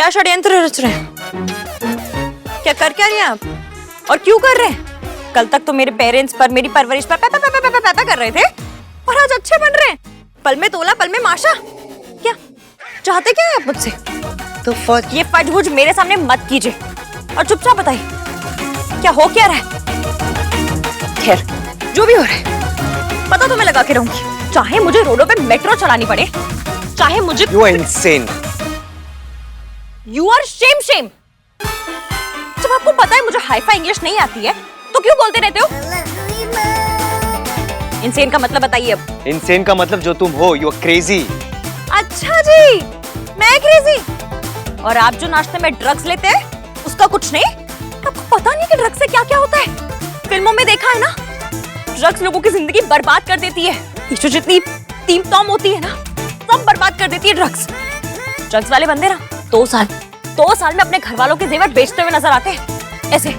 क्या षड्यंत्र रच रहे हैं? क्या कर क्या रहे हैं आप और क्यों कर रहे हैं? कल तक तो मेरे पेरेंट्स पर, मेरी परवरिश पर पैपा कर रहे थे और आज अच्छे बन रहे हैं। पल में तोला पल में माशा। क्या चाहते क्या है आप मुझसे? तो ये फजबुज मेरे सामने मत कीजिए और चुपचाप बताइए क्या हो क्या रहा है। खैर जो भी हो रहा है पता तो मैं लगा के रहूंगी, चाहे मुझे रोडों पे मेट्रो चलानी पड़े, चाहे मुझे। You are insane. You are shame. जब आपको पता है मुझे हाई-फाई इंग्लिश नहीं आती है तो क्यों बोलते रहते हो? इंसेन का मतलब बताइए अब। Insane का मतलब जो तुम हो, you are crazy. अच्छा जी, मैं क्रेजी। और आप जो नाश्ते में ड्रग्स लेते हैं उसका कुछ नहीं? आपको पता नहीं कि ड्रग्स से क्या क्या होता है? फिल्मों में देखा है ना, ड्रग्स लोगों की जिंदगी बर्बाद कर देती है। ये जो जितनी टीम टॉम होती है ना, सब बर्बाद कर देती है ड्रग्स। ड्रग्स वाले बंदे ना 2 साल में अपने घर वालों के जेवर बेचते हुए नजर आते हैं। ऐसे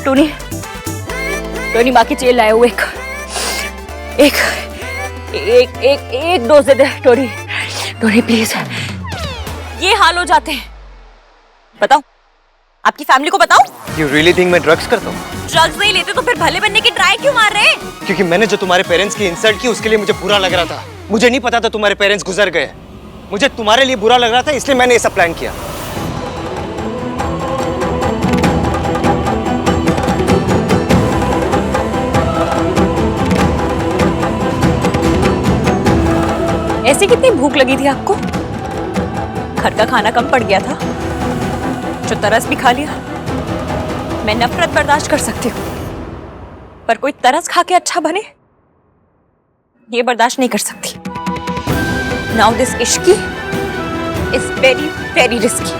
टोनी माँ की चेल लाए हुए एक dose they they Tony please. ये हाल हो जाते हैं। बताओ आपकी फैमिली को बताओ। You really think मैं ड्रग्स करता हूँ? ड्रग्स नहीं लेते तो फिर भले बनने की ट्राई क्यों मार रहे हैं? क्योंकि मैंने जो तुम्हारे पेरेंट्स की इंसल्ट की उसके लिए मुझे बुरा लग रहा था। मुझे नहीं पता था तुम्हारे पेरेंट्स गुजर गए। मुझे तुम्हारे लिए बुरा लग रहा था इसलिए मैंने ये सब प्लान किया। ऐसी कितनी भूख लगी थी आपको? घर का खाना कम पड़ गया था जो तरस भी खा लिया। मैं नफरत बर्दाश्त कर सकती हूँ पर कोई तरस खा के अच्छा बने ये बर्दाश्त नहीं कर सकती। Now this Ishki is very very risky.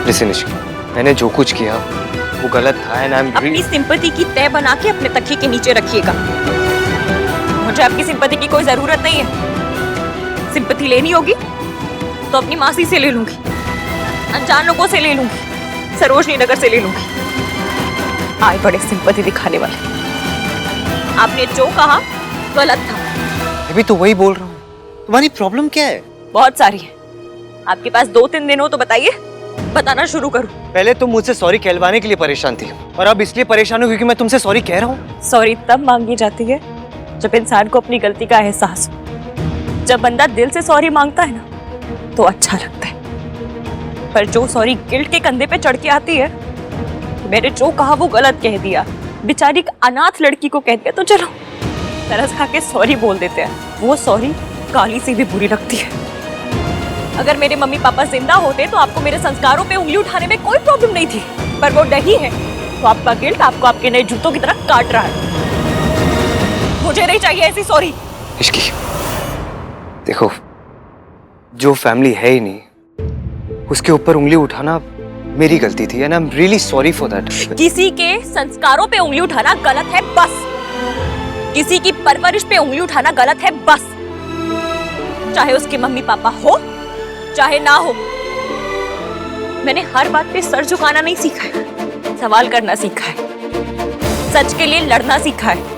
Listen Ishki, मैंने जो कुछ किया वो गलत था एंड आई एम अपनी सिंपैथी की तय बना के अपने तकिए के नीचे रखिएगा। मुझे आपकी सिंपैथी की कोई जरूरत नहीं है। सिंपैथी लेनी होगी तो अपनी मासी से ले लूंगी, अनजान लोगों से ले लूंगी, सरोजनी नगर से ले लूंगी। आए बड़े सिंपैथी दिखाने वाले। आपने जो कहा गलत था। अभी तो वही बोल रहा हूँ। तुम्हारी प्रॉब्लम क्या है? बहुत सारी है। आपके पास 2-3 दिन हो तो बताइए, बताना शुरू करूं। पहले तुम मुझसे सॉरी कहलवाने के लिए परेशान थी और अब इसलिए परेशान हो क्योंकि मैं तुमसे सॉरी कह रहा हूँ। सॉरी तब मांगी जाती है जब इंसान को अपनी गलती का एहसास हो। जब बंदा दिल से सॉरी मांगता है ना तो अच्छा लगता है, पर जो सॉरी गिल्ट के कंधे पे चढ़ के आती है, मैंने जो कहा वो गलत कह दिया, बेचारी अनाथ लड़की को कह दिया, तो चलो तरस खा के सॉरी बोल देते हैं। वो सॉरी काली से भी बुरी लगती है। अगर मेरे मम्मी पापा जिंदा होते तो आपको मेरे संस्कारों पे उंगली उठाने में कोई प्रॉब्लम नहीं थी, पर वो नहीं है तो आपका गिल्ट आपको आपके नए जूतों की तरह काट रहा है। मुझे नहीं चाहिए ऐसी सॉरी। इश्की, देखो जो फैमिली है ही नहीं उसके ऊपर उंगली उठाना मेरी गलती थी and I am really sorry for that. किसी के संस्कारों पे उंगली उठाना गलत है बस। किसी की परवरिश पे उंगली उठाना गलत है बस। चाहे उसके मम्मी पापा हो चाहे ना हो। मैंने हर बात पे सर झुकाना नहीं सीखा है, सवाल करना सीखा है, सच के लिए लड़ना सीखा है।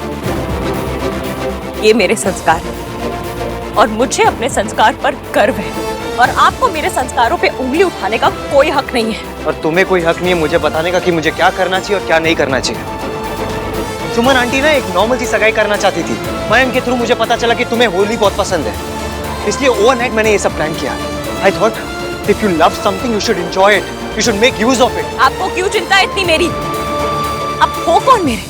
ये मेरे संस्कार है और मुझे अपने संस्कार पर गर्व है और आपको मेरे संस्कारों पे उंगली उठाने का कोई हक नहीं है। और तुम्हें कोई हक नहीं है मुझे बताने का कि मुझे क्या करना चाहिए और क्या नहीं करना चाहिए। सुमन आंटी ना एक नॉर्मल सी सगाई करना चाहती थी। मयंक के थ्रू मुझे पता चला कि तुम्हें होली बहुत पसंद है, इसलिए ओवरनाइट मैंने ये सब प्लान किया। I thought if you love something you should enjoy it, you should make use of it. आपको क्यों चिंता है इतनी मेरी? आप हो कौन मेरे?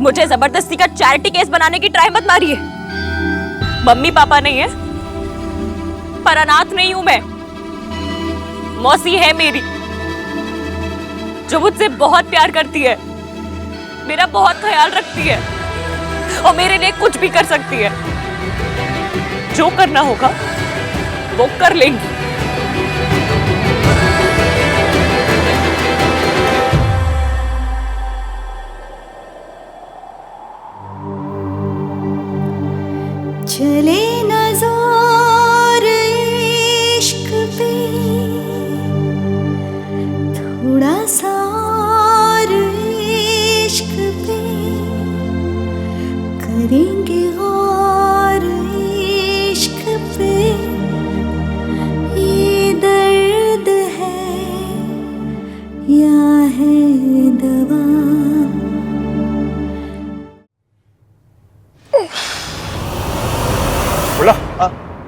मुझे जबरदस्ती का चैरिटी केस बनाने की ट्राई मत मारिए। मम्मी पापा नहीं है पर अनाथ नहीं हूं मैं। मौसी है मेरी जो मुझसे बहुत प्यार करती है, मेरा बहुत ख्याल रखती है और मेरे लिए कुछ भी कर सकती है। जो करना होगा वो कर लेंगी। चले नज़ार इश्क पे थोड़ा सा इश्क पे करेंगे गौर।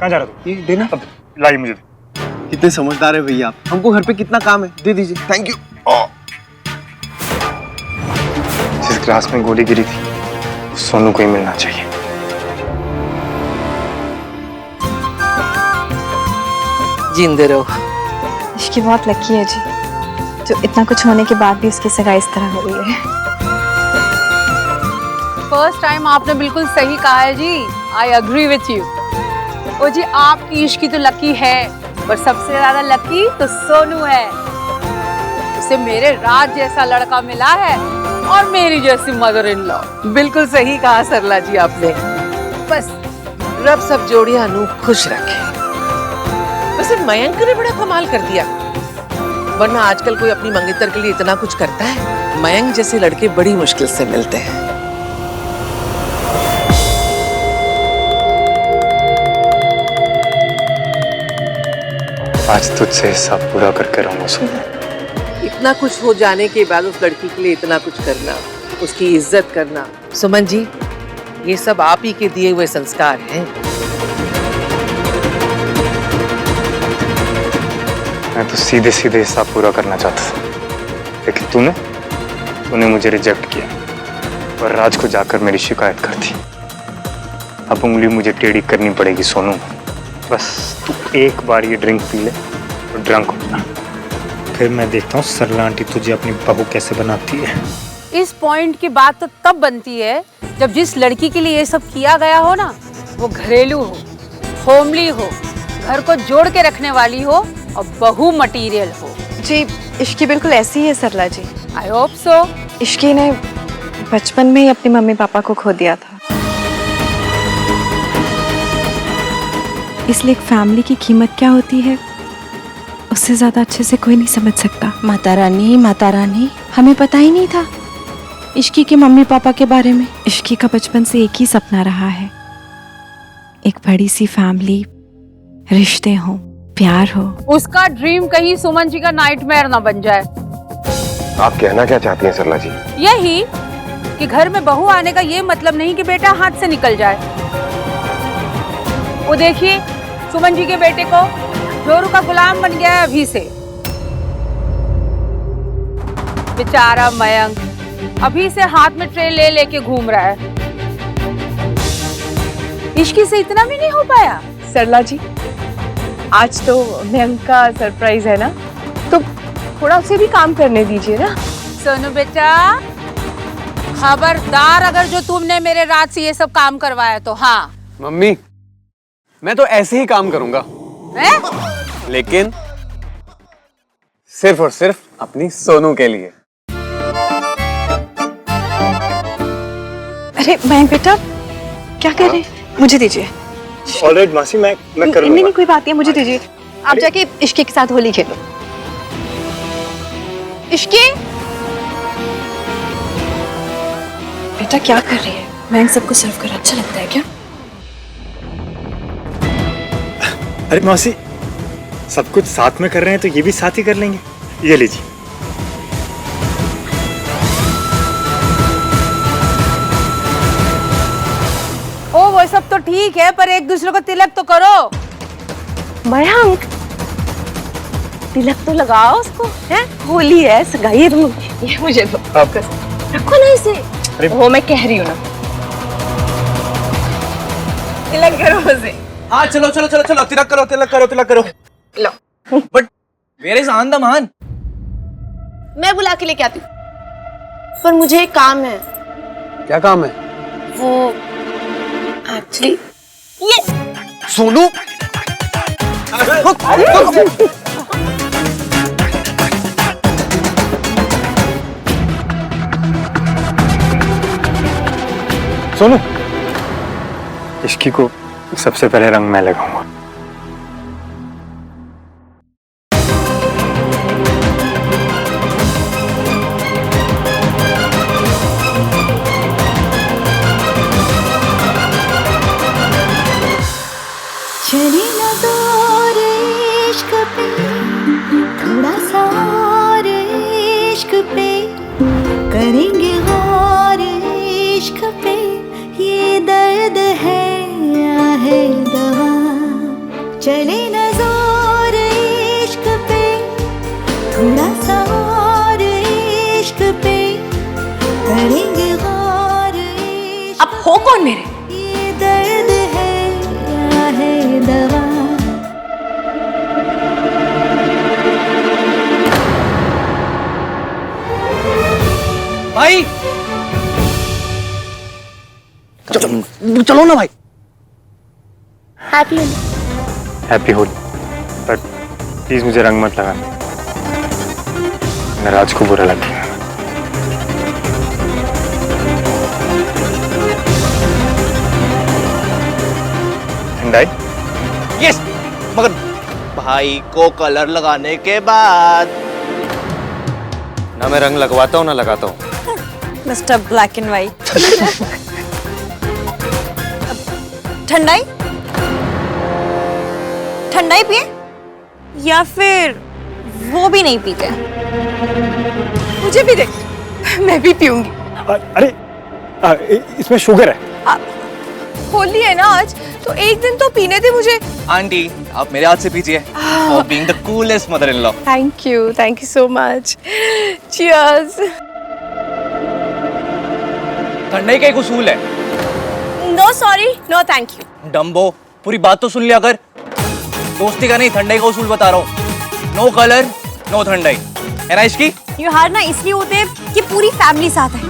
कहाँ जा रहा तू? ये देना। अब लाई मुझे दे। कितने समझदार है भैया आप। हमको घर पे कितना काम है, दे दीजिए। Thank you. जिस ग्लास में गोली गिरी थी वो सोनू को ही मिलना चाहिए। जिंदे रहो। इसकी बहुत लकी है जी, जो इतना कुछ होने के बाद भी उसकी सगाई इस तरह हो गई है। फर्स्ट टाइम आपने बिल्कुल सही कहा है जी। I agree with you. ओ जी, आपकी इश्की तो लकी है, पर सबसे ज्यादा लकी तो सोनू है। उसे मेरे राज जैसा लड़का मिला है और मेरी जैसी मदर इन लॉ। बिल्कुल सही कहा सरला जी आपने। बस रब सब जोड़ियां नू खुश रखे। वैसे मयंक ने बड़ा कमाल कर दिया, वरना आजकल कोई अपनी मंगेतर के लिए इतना कुछ करता है? मयंक जैसे लड़के बड़ी मुश्किल से मिलते हैं। आज तुझसे हिसाब पूरा करके रहूंगा सोनू। इतना कुछ हो जाने के बाद उस लड़की के लिए इतना कुछ करना, उसकी इज्जत करना, सुमन जी ये सब आप ही के दिए हुए संस्कार हैं। मैं तो सीधे सीधे हिसाब पूरा करना चाहता था, लेकिन तूने मुझे रिजेक्ट किया और राज को जाकर मेरी शिकायत कर दी। अब उंगली मुझे टेढ़ी करनी पड़ेगी सोनू। बस तू एक बार ये ड्रिंक पी ले तो ड्रंक हो जा, फिर मैं देखता हूँ सरला आंटी तुझे अपनी बहू कैसे बनाती है। इस पॉइंट की बात तो तब बनती है जब जिस लड़की के लिए ये सब किया गया हो ना, वो घरेलू हो, होमली हो, घर को जोड़ के रखने वाली हो और बहू मटीरियल हो। जी इश्की बिल्कुल ऐसी ही है सरला जी। I hope so. इश्की ने बचपन में ही अपने मम्मी पापा को खो दिया था, इसलिए एक फैमिली की कीमत क्या होती है उससे ज्यादा अच्छे से कोई नहीं समझ सकता। माता रानी, हमें पता ही नहीं था इश्की के मम्मी पापा के बारे में। इश्की का बचपन से एक ही सपना रहा है, एक बड़ी सी फैमिली, रिश्ते हो, प्यार हो। उसका ड्रीम कहीं सुमन जी का नाइटमेयर ना बन जाए। आप कहना क्या चाहती हैं सरला जी? यही कि घर में बहू आने का ये मतलब नहीं कि बेटा हाथ से निकल जाए। वो देखिए सुमन जी के बेटे को जोरू का गुलाम बन गया है अभी से। बेचारा मयंक अभी से हाथ में ट्रे ले लेके घूम रहा है। इश्की से इतना भी नहीं हो पाया। सरला जी, आज तो मयंक का सरप्राइज है ना, तो थोड़ा उसे भी काम करने दीजिए ना। सोनू बेटा, खबरदार अगर जो तुमने मेरे रात से ये सब काम करवाया तो। हाँ मम्मी, मैं तो ऐसे ही काम करूंगा, लेकिन सिर्फ और सिर्फ अपनी सोनू के लिए। अरे मयंक बेटा क्या कर रहे हैं? मुझे दीजिए। ऑलराइट मासी, मैं कर लूंगा। नहीं कोई बात नहीं, मुझे दीजिए। आप जाके इश्की के साथ होली खेलो। इश्की बेटा क्या कर रही है? मयंक सबको सर्व कर अच्छा लगता है क्या? अरे मौसी, सब कुछ साथ में कर रहे हैं तो ये भी साथ ही कर लेंगे। ये लीजिए। ओ वो सब तो ठीक है, पर एक दूसरे को तिलक तो करो। मयंक, तिलक तो लगाओ उसको, है? होली है, सगाई है। तुम ये मुझे दो, रखो ना इसे। अरे वो मैं कह रही हूँ ना, तिलक करो उसे। हाँ चलो चलो चलो चलो, तिलक करो तिलक करो तिलक करो। लो। But where is Andaman? मैं बुला के लेके आती हूँ, पर मुझे एक काम है। क्या काम है? वो एक्चुअली ये सोनू, सोनू, इश्की को सबसे पहले रंग मैं लगाऊंगा। चले ना जोर इश्क पे, थोड़ा सा और इश्क पे, करेंगे गौर इश्क पे, ये दर्द है या है दवा, चले न जोर इश्क पे, थोड़ा सा और इश्क पे, करेंगे गौर इश्क। अब हो कौन मेरे? ये दर्द है या है दवा? भाई चलो ना भाई। Happy Holi. Happy Holi, but please मुझे रंग मत लगाना, मैं राज को बुरा लगेगा। ठंडाई? यस, मगर भाई को कलर लगाने के बाद ना मैं रंग लगवाता हूँ ना लगाता हूँ। Mister black and white. Thandai? Thandai पिए या फिर वो भी नहीं पीते? मुझे भी दे, मैं भी पीऊंगी। अरे इसमें शुगर है। होली है ना आज, तो एक दिन तो पीने दे मुझे। आंटी आप मेरे हाथ से पीजिए, for being the coolest mother in law. Thank you so much. Cheers. Thandai का एक उसूल है, no sorry no thank you. Dumbo पूरी बात तो सुन लिया कर। दोस्ती का नहीं, ठंडाई का उसूल बता रहा हूँ। नो कलर नो ठंडाई, है ना इश्की? ये हार ना इसलिए होते हैं कि पूरी फैमिली साथ है,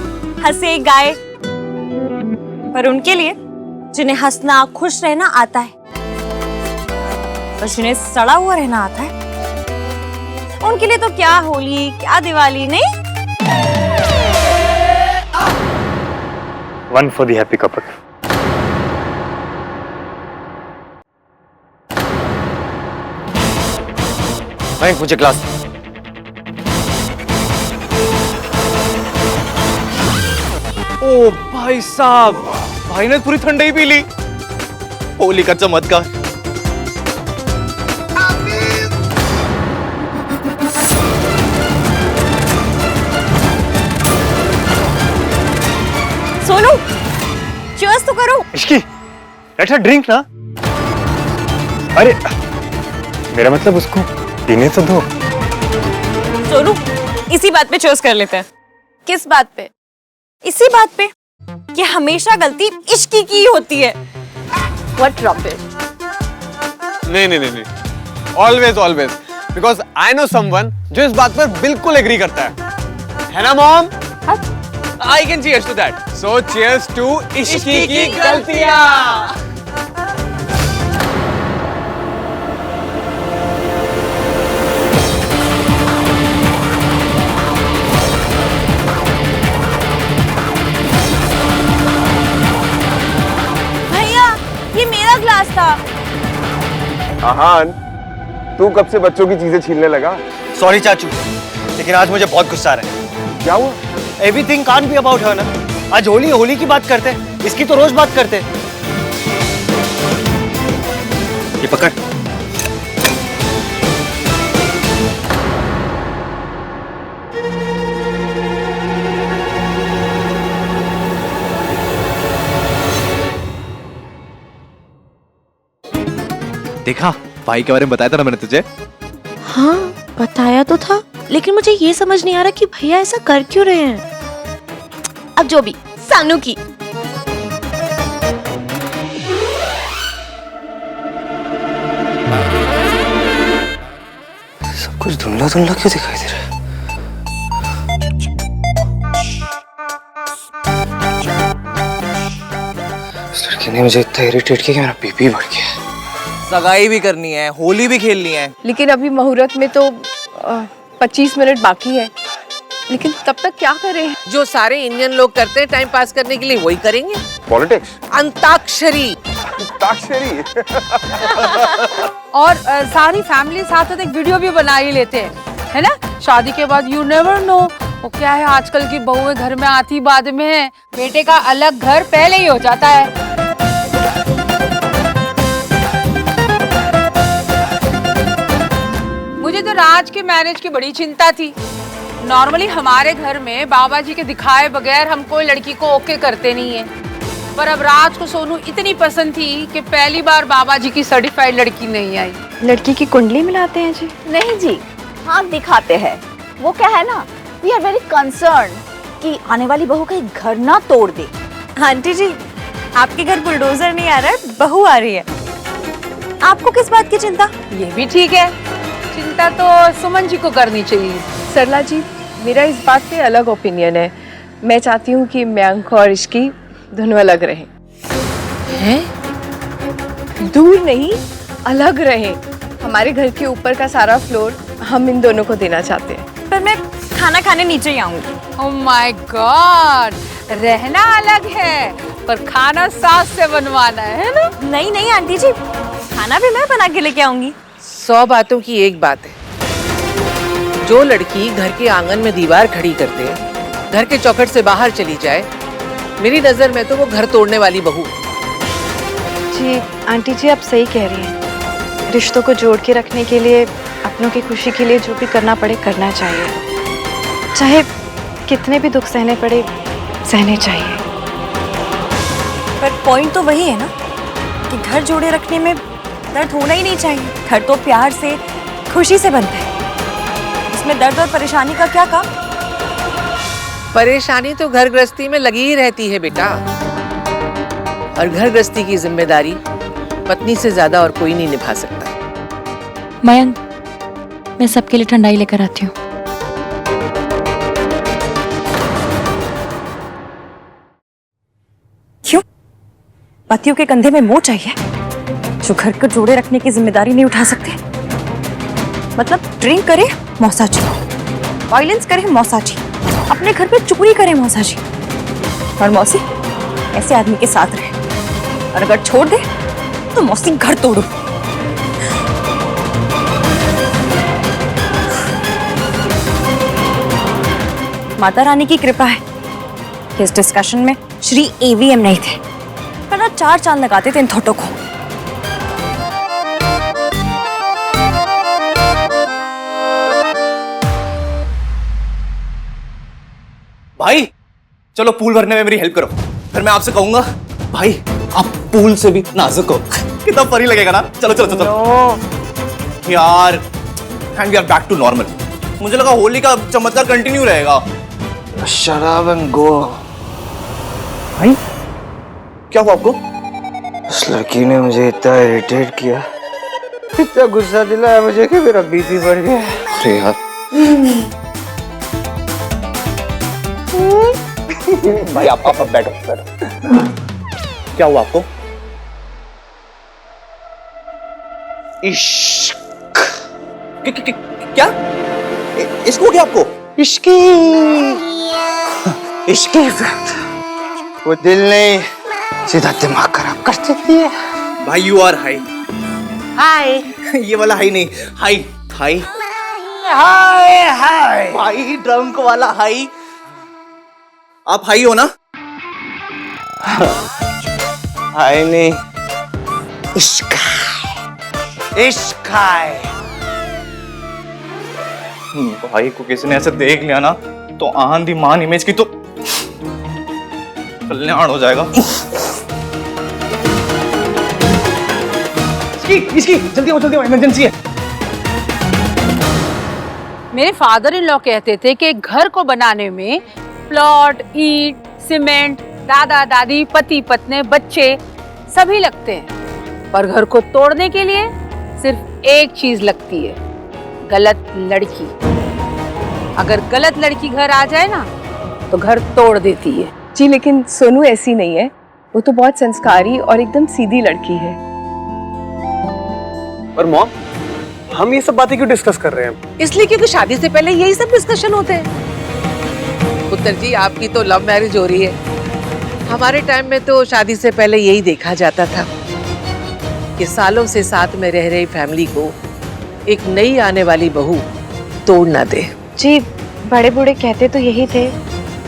हंसे गाए, पर उनके लिए जिन्हें हंसना खुश रहना आता है और जिन्हें सड़ा हुआ रहना आता है, उनके लिए तो क्या होली क्या दिवाली। नहीं, one for the happy couple. Mayank मुझे ग्लास। ओ भाई साहब, भाई ने पूरी ठंडाई पी ली। होली का चमत्कार। सोनू चीयर्स तो करो। इश्की, लेट्स हैव ड्रिंक ना। अरे मेरा मतलब उसको पीने तो दो। सोनू इसी बात पे चीयर्स कर लेते हैं। किस बात पे? इसी बात पे कि हमेशा गलती इश्की की होती है। What rubbish? नहीं, always always, because I know someone जो इस बात पर बिल्कुल एग्री करता है ना mom? I can cheers to that. So cheers to इश्की की गलतियां। भैया ये मेरा ग्लास था। आहान, तू कब से बच्चों की चीजें छीनने लगा? सॉरी चाचू, लेकिन आज मुझे बहुत गुस्सा आ रहा है। क्या हुआ? Everything can't be about her ना। आज होली होली की बात करते हैं, इसकी तो रोज बात करते हैं। ये पकड़। देखा, भाई के बारे में बताया था ना मैंने तुझे। हाँ बताया तो था, लेकिन मुझे ये समझ नहीं आ रहा कि भैया ऐसा कर क्यों रहे हैं। अब जो भी, सानू की। सब कुछ धुंधला धुंधला क्यों दिखाई दे रहा है? इस लड़की ने मुझे इतना इरिटेट किया कि मेरा बीपी बढ़ गया। सगाई भी करनी है, होली भी खेलनी है। लेकिन अभी मुहूर्त में तो 25 मिनट बाकी है, लेकिन तब तक क्या करें? जो सारे इंडियन लोग करते हैं टाइम पास करने के लिए, वही करेंगे। पॉलिटिक्स? अंताक्षरी। अंताक्षरी? और सारी फैमिली साथ साथ एक वीडियो भी बना ही लेते हैं, है ना? शादी के बाद यू नेवर नो, वो क्या है आजकल की बहुएं घर में आती बाद में है, बेटे का अलग घर पहले ही हो जाता है। मुझे तो राज के मैरिज की बड़ी चिंता थी। नॉर्मली हमारे घर में बाबा जी के दिखाए बगैर हम कोई लड़की को ओके करते नहीं है, पर अब राज को सोनू इतनी पसंद थी कि पहली बार बाबा जी की सर्टिफाइड लड़की नहीं आई। लड़की की कुंडली मिलाते हैं जी? नहीं जी, हाँ दिखाते हैं। वो क्या है ना, वी आर वेरी कंसर्न कि आने वाली बहू कहीं घर ना तोड़ दे। आंटी जी, आपके घर बुलडोजर नहीं आ रहा है, बहू आ रही है। आपको किस बात की चिंता? ये भी ठीक है, चिंता तो सुमन जी को करनी चाहिए। सरला जी, मेरा इस बात पे अलग ओपिनियन है। मैं चाहती हूँ कि मयंक और इश्की दोनों अलग रहें। हैं? दूर नहीं, अलग रहें। हमारे घर के ऊपर का सारा फ्लोर हम इन दोनों को देना चाहते हैं। पर मैं खाना खाने नीचे ही आऊंगी। ओह माय गॉड, रहना अलग है पर खाना सास से बनवाना है ना? नहीं नहीं आंटी जी, खाना भी मैं बना के लेके आऊंगी। 100 बातों की एक बात है, जो लड़की घर के आंगन में दीवार खड़ी कर दे, घर के चौखट से बाहर चली जाए, मेरी नजर में तो वो घर तोड़ने वाली बहू। जी आंटी जी, आप सही कह रही हैं। रिश्तों को जोड़ के रखने के लिए, अपनों की खुशी के लिए जो भी करना पड़े करना चाहिए, चाहे कितने भी दुख सहने पड़े सहने चाहिए। पर पॉइंट तो वही है ना कि घर जोड़े रखने में दर्द होना ही नहीं चाहिए। घर तो प्यार से, खुशी से बनता है, इसमें दर्द और परेशानी का क्या काम? परेशानी तो घर गृहस्थी में लगी ही रहती है बेटा, और घर गृहस्थी की जिम्मेदारी पत्नी से ज्यादा और कोई नहीं निभा सकता। मयंक, मैं सबके लिए ठंडाई लेकर आती हूँ। क्यों? पतियों के कंधे में मोह चाहिए जो घर को जोड़े रखने की जिम्मेदारी नहीं उठा सकते? मतलब ड्रिंक करे मौसा जी, वायलेंस करे मौसा जी, अपने घर पे चोरी करे मौसा जी, और मौसी ऐसे आदमी के साथ रहे, और अगर छोड़ दे तो मौसी घर तोड़ो। माता रानी की कृपा है कि इस डिस्कशन में श्री एवीएम नहीं थे, वरना 4 चांद लगाते थे इन थोटों को। भाई चलो पूल भरने में मेरी हेल्प करो, फिर मैं आपसे कहूंगा भाई आप पूल से भी नाजुक हो। कितना फनी लगेगा ना। चलो चलो चलो, चलो। यार and we are back to normal. मुझे लगा होली का चमत्कार कंटिन्यू रहेगा। शराब एंड गो। भाई क्या हुआ आपको? उस लड़की ने मुझे इतना इरिटेट किया, इतना गुस्सा दिलाया मुझे कि मेरा बीपी बढ़ गया। अरे यार भाई आप बैठो बैठो। क्या हुआ आपको? इश्क। क्या इश्क हो गया आपको? इश्की इश्की इफेक्ट। वो दिल नहीं, सीधा दिमाग खराब कर देती है। भाई यू आर हाई। हाय। ये वाला हाई नहीं, हाई हाई हाय हाय भाई, ड्रंक वाला हाई। आप हाई हो ना? हाय नहीं, इश्क इश्क है। भाई को किसी ने ऐसे देख लिया ना तो आंधी मान इमेज की तो कल्याण हो जाएगा। इसकी जल्दी आओ इमरजेंसी है। मेरे फादर इन लॉ कहते थे कि घर को बनाने में प्लॉट, ईंट, सीमेंट, दादा दादी, पति पत्नी, बच्चे सभी लगते हैं, पर घर को तोड़ने के लिए सिर्फ एक चीज लगती है, गलत लड़की। अगर गलत लड़की घर आ जाए ना तो घर तोड़ देती है। जी लेकिन सोनू ऐसी नहीं है, वो तो बहुत संस्कारी और एकदम सीधी लड़की है। पर मॉम, हम ये सब बातें क्यों डिस्कस कर रहे हैं? इसलिए क्योंकि शादी से पहले यही सब डिस्कशन होते हैं। पुत्र जी, आपकी तो लव मैरिज हो रही है। हमारे टाइम में तो शादी से पहले यही देखा जाता था कि सालों से साथ में रह रही फैमिली को एक नई आने वाली बहू तोड़ ना दे। जी बड़े बूढ़े कहते तो यही थे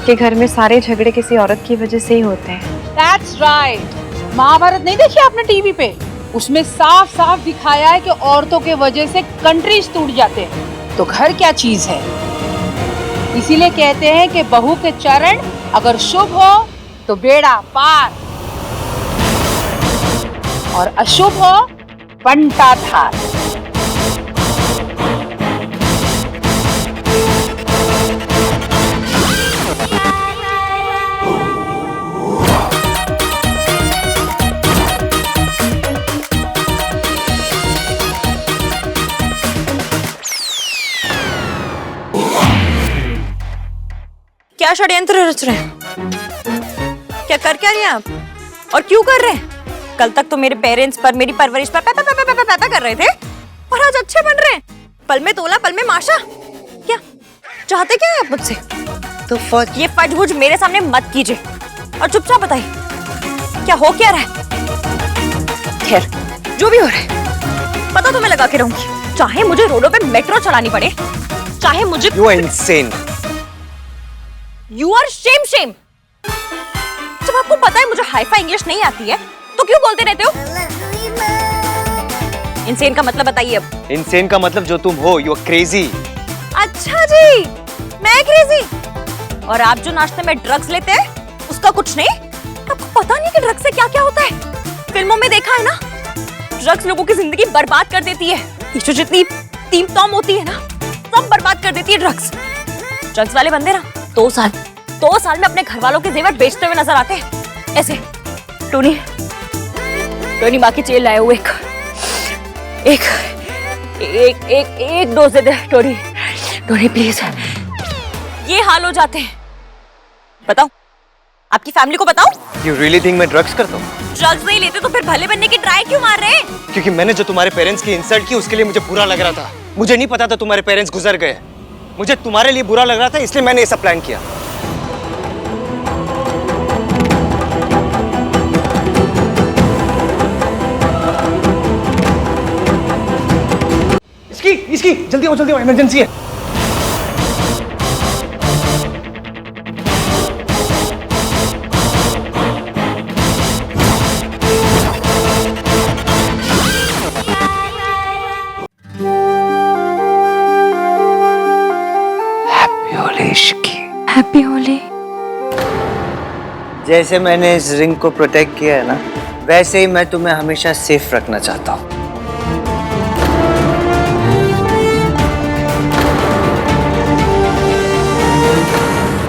कि घर में सारे झगड़े किसी औरत की वजह से ही होते हैं। That's right। महाभारत नहीं देखी आपने टीवी पे? उसमें साफ साफ दिखाया है कि औरतों के वजह से कंट्रीज टूट जाते हैं, तो घर क्या चीज है। इसीलिए कहते हैं कि बहू के चरण अगर शुभ हो तो बेड़ा पार, और अशुभ हो बंटा धार। क्या षड्यंत्र रच रहे हैं? क्या कर क्या रहे हैं आप और क्यों कर रहे हैं? कल तक तो मेरे पेरेंट्स पर, मेरी परवरिश पर पैपा कर रहे थे और आज अच्छे बन रहे हैं। पल में तोला पल में माशा। क्या चाहते क्या है आप मुझसे? तो ये फजबुज मेरे सामने मत कीजिए और चुपचाप बताइए क्या हो क्या रहा है। खैर जो भी हो रहा है पता तो मैं लगा के रहूंगी, चाहे मुझे रोडों पे मेट्रो चलानी पड़े, चाहे मुझे। You are insane. You are shame. जब आपको पता है मुझे हाई-फाई इंग्लिश नहीं आती है तो क्यों बोलते रहते हो? इंसेन का मतलब बताइए अब। इंसेन का मतलब जो तुम हो, you are crazy. अच्छा जी, मैं क्रेजी। और आप जो नाश्ते में ड्रग्स लेते हैं उसका कुछ नहीं? आपको पता नहीं कि ड्रग्स से क्या क्या होता है? फिल्मों में देखा है ना, ड्रग्स लोगों की जिंदगी बर्बाद कर देती है। ये जो जितनी टीम टॉम होती है ना, सब बर्बाद कर देती है ड्रग्स वाले बंदे ना 2 साल में अपने घर वालों के जेवर बेचते हुए नजर आते हैं। ऐसे टोनी माँ की चेल लाए हुए एक dose they they Tony please. ये हाल हो जाते हैं। बताओ आपकी फैमिली को बताओ। You really think मैं ड्रग्स करता हूँ? ड्रग्स नहीं लेते तो फिर भले बनने की ट्राई क्यों मार रहे हैं? क्योंकि मैंने जो तुम्हारे पेरेंट्स की इंसल्ट की उसके लिए मुझे बुरा लग रहा था। मुझे नहीं पता था तुम्हारे पेरेंट्स गुजर गए। मुझे तुम्हारे लिए बुरा लग रहा था इसलिए मैंने ये सब प्लान किया। इसकी जल्दी आओ इमरजेंसी है। हैप्पी होली। जैसे मैंने इस रिंग को प्रोटेक्ट किया है ना, वैसे ही मैं तुम्हें हमेशा सेफ रखना चाहता हूँ।